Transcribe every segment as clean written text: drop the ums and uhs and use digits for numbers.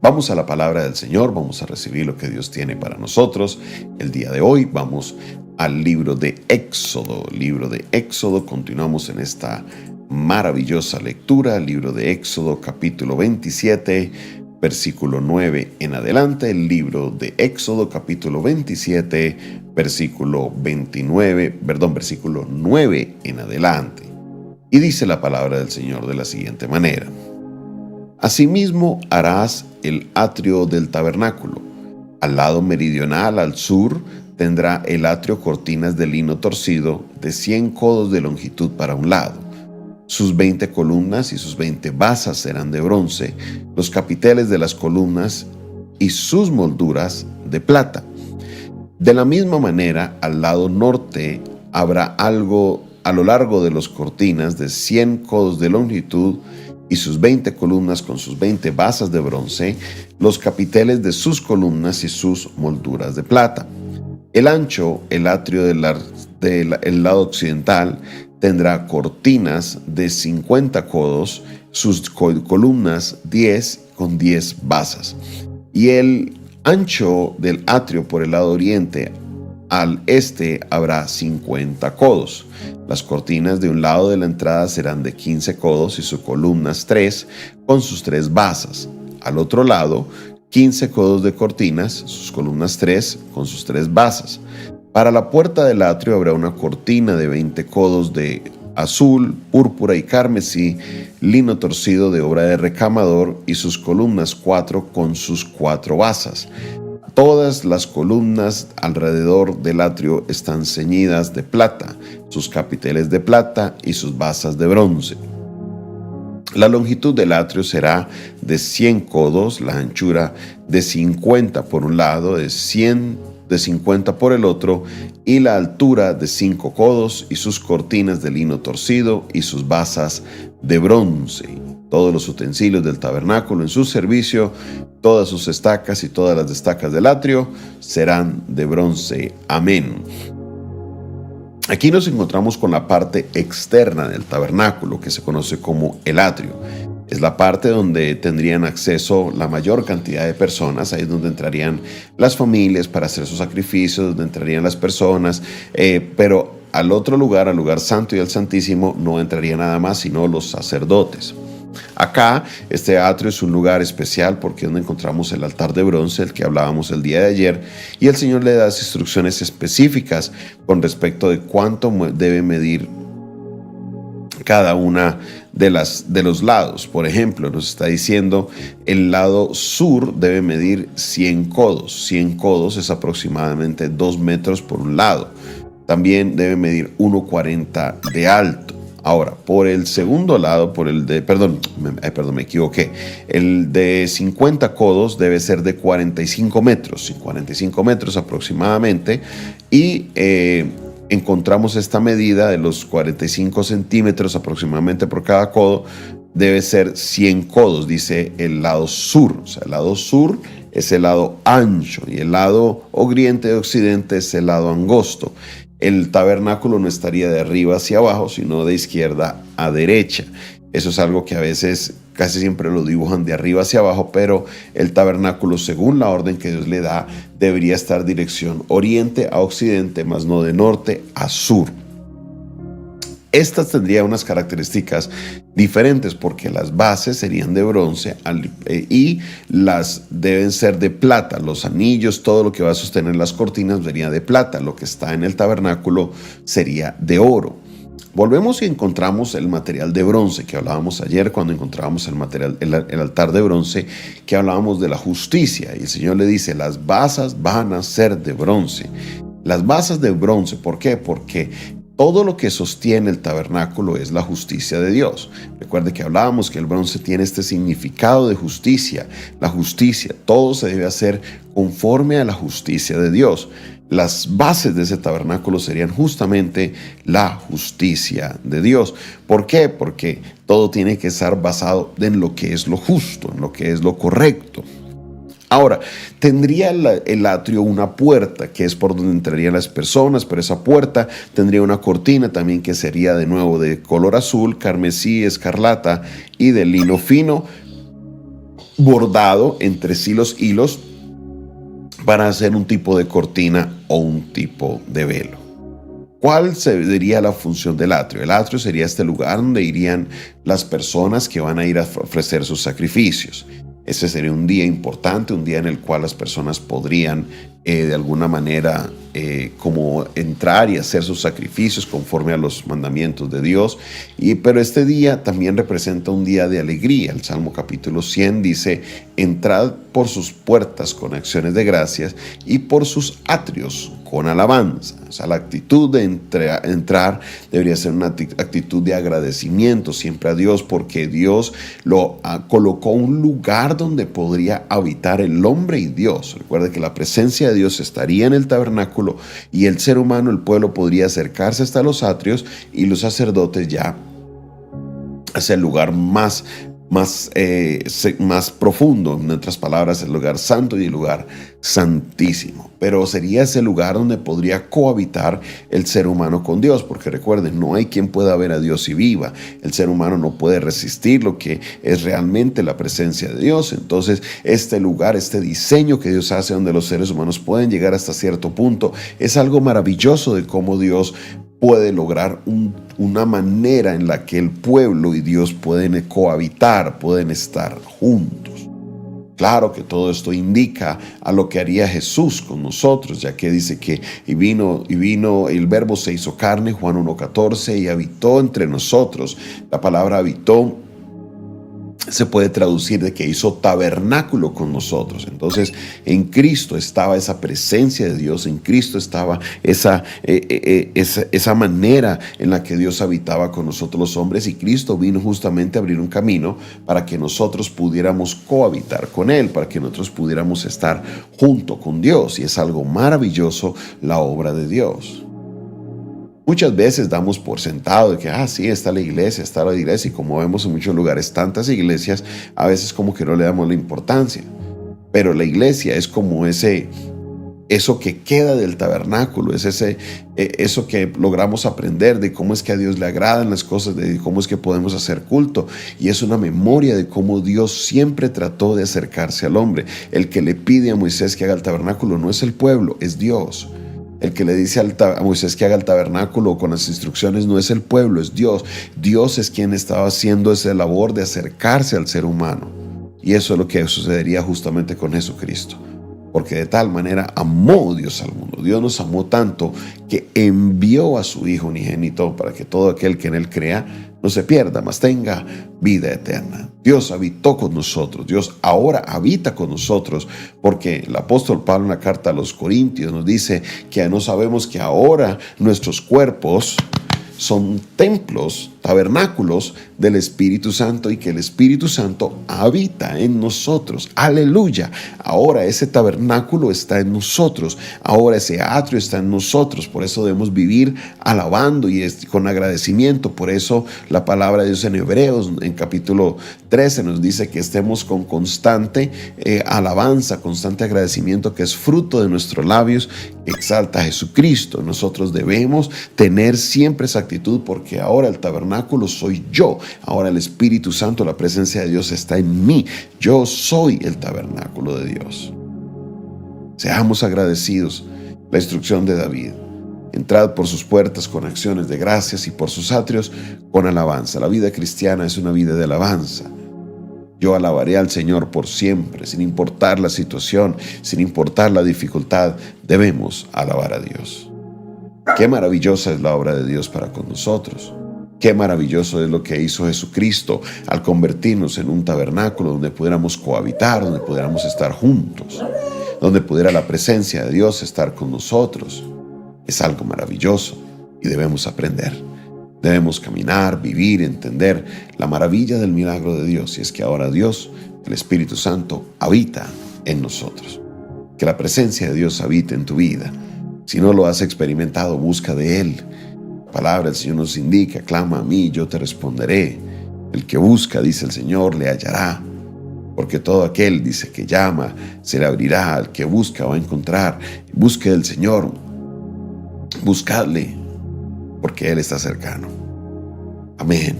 Vamos a la palabra del Señor, vamos a recibir lo que Dios tiene para nosotros. El día de hoy vamos al libro de Éxodo. Continuamos en esta maravillosa lectura, libro de Éxodo, capítulo 27, versículo 9 en adelante. El libro de Éxodo, capítulo 27, versículo 9 en adelante. Y dice la palabra del Señor de la siguiente manera: Asimismo harás el atrio del tabernáculo. Al lado meridional, al sur, tendrá el atrio cortinas de lino torcido de 100 codos de longitud para un lado. Sus 20 columnas y sus 20 basas serán de bronce, los capiteles de las columnas y sus molduras de plata. De la misma manera, al lado norte habrá algo a lo largo de las cortinas de 100 codos de longitud y sus 20 columnas con sus 20 basas de bronce, los capiteles de sus columnas y sus molduras de plata. El atrio del lado occidental tendrá cortinas de 50 codos, sus columnas 10 con 10 basas. Y el ancho del atrio por el lado oriente al este habrá 50 codos. Las cortinas de un lado de la entrada serán de 15 codos y sus columnas 3 con sus 3 basas. Al otro lado, 15 codos de cortinas, sus columnas 3 con sus 3 basas. Para la puerta del atrio habrá una cortina de 20 codos de azul, púrpura y carmesí, lino torcido de obra de recamador y sus columnas 4 con sus 4 basas. Todas las columnas alrededor del atrio están ceñidas de plata, sus capiteles de plata y sus basas de bronce. La longitud del atrio será de 100 codos, la anchura de 50 por un lado, de 50 por el otro, y la altura de 5 codos, y sus cortinas de lino torcido y sus basas de bronce. Todos los utensilios del tabernáculo en su servicio, todas sus estacas y todas las estacas del atrio serán de bronce. Amén. Aquí nos encontramos con la parte externa del tabernáculo, que se conoce como el atrio. Es la parte donde tendrían acceso la mayor cantidad de personas. Ahí es donde entrarían las familias para hacer sus sacrificios, donde entrarían las personas, pero al otro lugar, al lugar santo y al santísimo, no entraría nada más sino los sacerdotes. Acá, este atrio es un lugar especial porque es donde encontramos el altar de bronce, el que hablábamos el día de ayer, y el Señor le da instrucciones específicas con respecto de cuánto debe medir cada una de los lados. Por ejemplo, nos está diciendo el lado sur debe medir 100 codos. 100 codos es aproximadamente 2 metros por un lado. También debe medir 1,40 de alto. Ahora, por el segundo lado, me equivoqué. El de 50 codos debe ser de 45 metros aproximadamente. Y encontramos esta medida de los 45 centímetros aproximadamente por cada codo. Debe ser 100 codos, dice el lado sur. O sea, el lado sur es el lado ancho y el lado oriente de occidente es el lado angosto. El tabernáculo no estaría de arriba hacia abajo, sino de izquierda a derecha. Eso es algo que a veces casi siempre lo dibujan de arriba hacia abajo, pero el tabernáculo, según la orden que Dios le da, debería estar dirección oriente a occidente, más no de norte a sur. Estas tendrían unas características diferentes porque las bases serían de bronce y las deben ser de plata. Los anillos, todo lo que va a sostener las cortinas sería de plata. Lo que está en el tabernáculo sería de oro. Volvemos y encontramos el material de bronce que hablábamos ayer cuando encontrábamos el altar de bronce, que hablábamos de la justicia. Y el Señor le dice, las basas van a ser de bronce. Las basas de bronce, ¿por qué? Porque todo lo que sostiene el tabernáculo es la justicia de Dios. Recuerde que hablábamos que el bronce tiene este significado de justicia. La justicia, todo se debe hacer conforme a la justicia de Dios. Las bases de ese tabernáculo serían justamente la justicia de Dios. ¿Por qué? Porque todo tiene que estar basado en lo que es lo justo, en lo que es lo correcto. Ahora, tendría el atrio una puerta, que es por donde entrarían las personas, pero esa puerta tendría una cortina también que sería de nuevo de color azul, carmesí, escarlata y de lino fino, bordado entre sí los hilos para hacer un tipo de cortina o un tipo de velo. ¿Cuál sería la función del atrio? El atrio sería este lugar donde irían las personas que van a ir a ofrecer sus sacrificios. Ese sería un día importante, un día en el cual las personas podrían de alguna manera como entrar y hacer sus sacrificios conforme a los mandamientos de Dios. Pero este día también representa un día de alegría. El Salmo capítulo 100 dice: entrad por sus puertas con acciones de gracias y por sus atrios con alabanza. O sea, la actitud de entrar debería ser una actitud de agradecimiento siempre a Dios, porque Dios lo colocó un lugar donde podría habitar el hombre y Dios. Recuerde que la presencia de Dios estaría en el tabernáculo y el ser humano, el pueblo, podría acercarse hasta los atrios y los sacerdotes ya hacia el lugar más profundo, en otras palabras, el lugar santo y el lugar santísimo. Pero sería ese lugar donde podría cohabitar el ser humano con Dios, porque recuerden, no hay quien pueda ver a Dios y viva. El ser humano no puede resistir lo que es realmente la presencia de Dios. Entonces, este lugar, este diseño que Dios hace donde los seres humanos pueden llegar hasta cierto punto, es algo maravilloso de cómo Dios puede lograr una manera en la que el pueblo y Dios pueden cohabitar, pueden estar juntos. Claro que todo esto indica a lo que haría Jesús con nosotros, ya que dice que y vino el verbo se hizo carne, Juan 1:14, y habitó entre nosotros. La palabra habitó se puede traducir de que hizo tabernáculo con nosotros. Entonces, en Cristo estaba esa presencia de Dios, en Cristo estaba esa manera en la que Dios habitaba con nosotros los hombres, y Cristo vino justamente a abrir un camino para que nosotros pudiéramos cohabitar con Él, para que nosotros pudiéramos estar junto con Dios, y es algo maravilloso la obra de Dios. Muchas veces damos por sentado de que, sí, está la iglesia, y como vemos en muchos lugares tantas iglesias, a veces como que no le damos la importancia. Pero la iglesia es como eso que queda del tabernáculo, es eso que logramos aprender de cómo es que a Dios le agradan las cosas, de cómo es que podemos hacer culto, y es una memoria de cómo Dios siempre trató de acercarse al hombre. El que le pide a Moisés que haga el tabernáculo no es el pueblo, es Dios. El que le dice a Moisés que haga el tabernáculo con las instrucciones no es el pueblo, es Dios. Dios es quien estaba haciendo esa labor de acercarse al ser humano. Y eso es lo que sucedería justamente con Jesucristo. Porque de tal manera amó Dios al mundo. Dios nos amó tanto que envió a su Hijo unigénito para que todo aquel que en Él crea no se pierda, mas tenga vida eterna. Dios habitó con nosotros. Dios ahora habita con nosotros, porque el apóstol Pablo en la carta a los Corintios nos dice que no sabemos que ahora nuestros cuerpos son templos, tabernáculos del Espíritu Santo, y que el Espíritu Santo habita en nosotros. Aleluya. Ahora ese tabernáculo está en nosotros. Ahora ese atrio está en nosotros. Por eso debemos vivir alabando y con agradecimiento. Por eso la palabra de Dios en Hebreos, en capítulo 13, nos dice que estemos con constante alabanza, constante agradecimiento, que es fruto de nuestros labios, que exalta a Jesucristo. Nosotros debemos tener siempre esa actitud, porque ahora el tabernáculo soy yo. Ahora el Espíritu Santo, la presencia de Dios está en mí. Yo soy el tabernáculo de Dios. Seamos agradecidos. La instrucción de David: entrad por sus puertas con acciones de gracias y por sus atrios con alabanza. La vida cristiana es una vida de alabanza. Yo alabaré al Señor por siempre, sin importar la situación, sin importar la dificultad. Debemos alabar a Dios. Qué maravillosa es la obra de Dios para con nosotros. Qué maravilloso es lo que hizo Jesucristo al convertirnos en un tabernáculo donde pudiéramos cohabitar, donde pudiéramos estar juntos, donde pudiera la presencia de Dios estar con nosotros. Es algo maravilloso y debemos aprender. Debemos caminar, vivir, entender la maravilla del milagro de Dios, y es que ahora Dios, el Espíritu Santo, habita en nosotros. Que la presencia de Dios habite en tu vida. Si no lo has experimentado, busca de Él. La palabra del Señor nos indica: clama a mí, yo te responderé. El que busca, dice el Señor, le hallará. Porque todo aquel, dice, que llama, se le abrirá. El que busca va a encontrar. Busque del Señor. Buscadle, porque Él está cercano. Amén.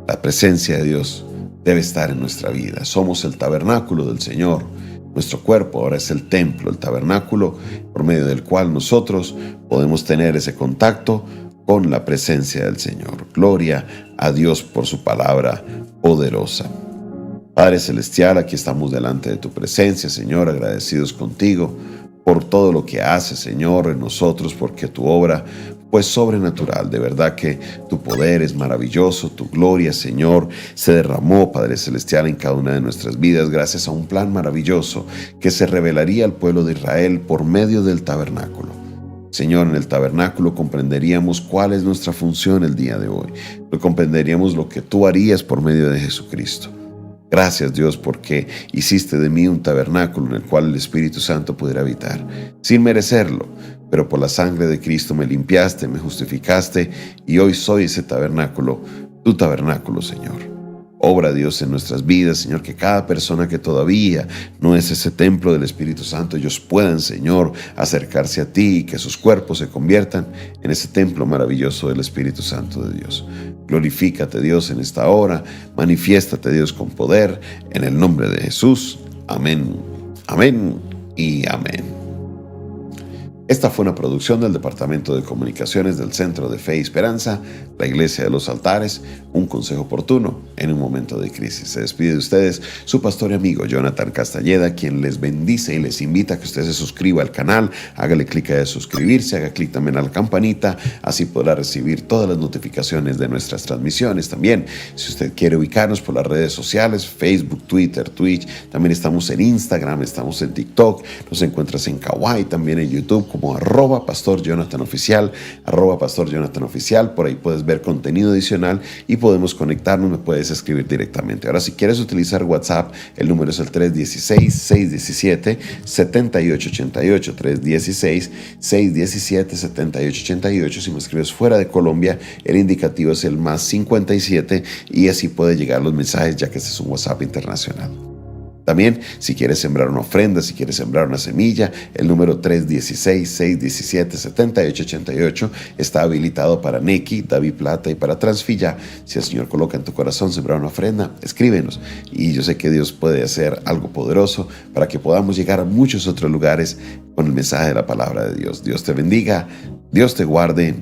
La presencia de Dios debe estar en nuestra vida. Somos el tabernáculo del Señor. Nuestro cuerpo ahora es el templo, el tabernáculo por medio del cual nosotros podemos tener ese contacto con la presencia del Señor. Gloria a Dios por su palabra poderosa. Padre Celestial, aquí estamos delante de tu presencia, Señor, agradecidos contigo por todo lo que haces, Señor, en nosotros, porque tu obra fue sobrenatural. De verdad que tu poder es maravilloso, tu gloria, Señor, se derramó, Padre Celestial, en cada una de nuestras vidas, gracias a un plan maravilloso que se revelaría al pueblo de Israel por medio del tabernáculo. Señor, en el tabernáculo comprenderíamos cuál es nuestra función el día de hoy. Comprenderíamos lo que tú harías por medio de Jesucristo. Gracias, Dios, porque hiciste de mí un tabernáculo en el cual el Espíritu Santo pudiera habitar, sin merecerlo, pero por la sangre de Cristo me limpiaste, me justificaste, y hoy soy ese tabernáculo, tu tabernáculo, Señor. Obra, Dios, en nuestras vidas, Señor, que cada persona que todavía no es ese templo del Espíritu Santo, ellos puedan, Señor, acercarse a ti y que sus cuerpos se conviertan en ese templo maravilloso del Espíritu Santo de Dios. Glorifícate, Dios, en esta hora. Manifiéstate, Dios, con poder. En el nombre de Jesús. Amén. Amén y amén. Esta fue una producción del Departamento de Comunicaciones del Centro de Fe y Esperanza, la Iglesia de los Altares, un consejo oportuno en un momento de crisis. Se despide de ustedes su pastor y amigo Jonathan Castañeda, quien les bendice y les invita a que usted se suscriba al canal, hágale clic a suscribirse, haga clic también a la campanita, así podrá recibir todas las notificaciones de nuestras transmisiones. También, si usted quiere ubicarnos por las redes sociales, Facebook, Twitter, Twitch, también estamos en Instagram, estamos en TikTok, nos encuentras en Kawaii, también en YouTube, como @Pastor Jonathan Oficial, @Pastor Jonathan Oficial. Por ahí puedes ver contenido adicional y podemos conectarnos, me puedes escribir directamente. Ahora, si quieres utilizar WhatsApp, el número es el 316-617-7888, 316-617-7888. Si me escribes fuera de Colombia, el indicativo es el +57 y así puede llegar los mensajes, ya que este es un WhatsApp internacional. También, si quieres sembrar una ofrenda, si quieres sembrar una semilla, el número 316-617-7888 está habilitado para Nequi, David Plata y para Transfilla. Si el Señor coloca en tu corazón sembrar una ofrenda, escríbenos. Y yo sé que Dios puede hacer algo poderoso para que podamos llegar a muchos otros lugares con el mensaje de la palabra de Dios. Dios te bendiga, Dios te guarde.